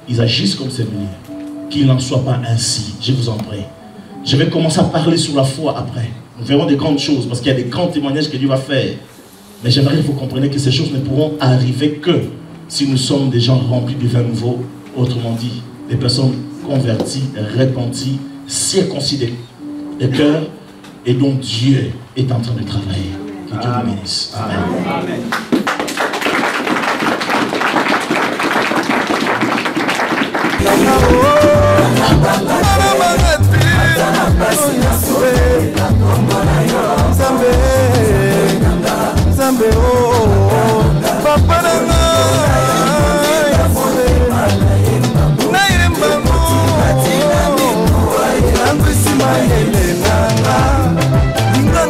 Ils agissent comme ces milieux. Qu'il n'en soit pas ainsi, je vous en prie. Je vais commencer à parler sur la foi après. Nous verrons des grandes choses, parce qu'il y a des grands témoignages que Dieu va faire. Mais j'aimerais que vous compreniez que ces choses ne pourront arriver que si nous sommes des gens remplis du vin nouveau, autrement dit, des personnes converties, repenties, circoncis de cœur, et dont Dieu est en train de travailler. Que Dieu nous bénisse. Amen. Amen.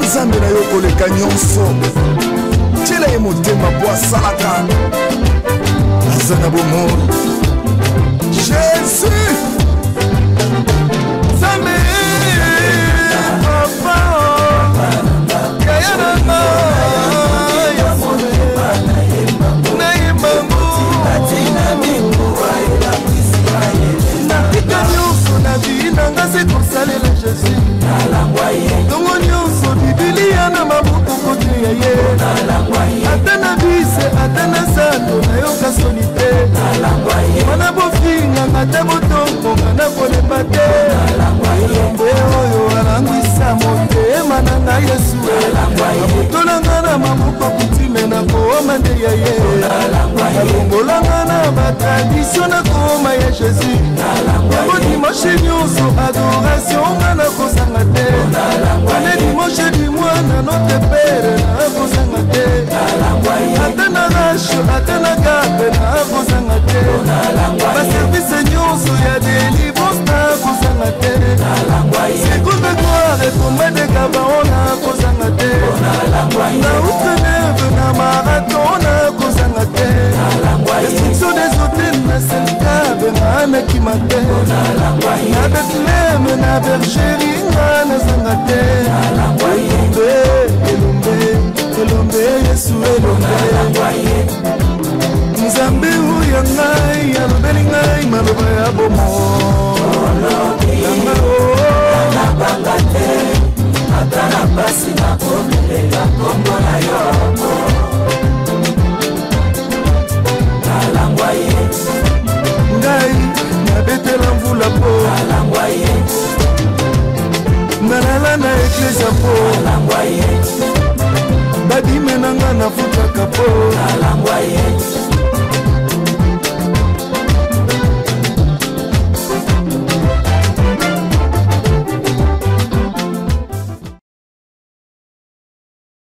Nzambe na yo koleka nyonso tiela ye motema po asalaka aza na bomoi Jésus Nzambe papa kaya na ngai nayembango napika nyonso na vie na nga se kosalela Jésus ntongo nyonso bibilia na maboko koteya ye ata na bise ata na sando nayoka soni te ata botongo na kolemba te elombe oyo alangwisa motema na ngai Yesu abotolanga na maboko kutime na kooma nde ya ye alongolanga na batradisio na kooma ya Jésus yango dimanche nyonso adoration nga na kozanga te ane dimanche du mois na notre pere na kozanga te ata na rasho ata na gape na kozanga te baservice nyonso ya délivrance na kozanga te seconde gloire ekomba de gabaon na kozanga te na outre-neve na marathon na kozanga te destruction des hôtels na selkabe nga na kima te na Bethlehem na bergerie nga na zanga te elombe Yesu elombe Nzambe uya ngai alobeli ngai maloba ya bomo nabanga te ata na pasi nakomelela kombo na yo nalangwa ye ngai nabetela mvula po nalangwa ye nalala na eklesa po nalangwa ye badime nanga nafutaka po nalangwa ye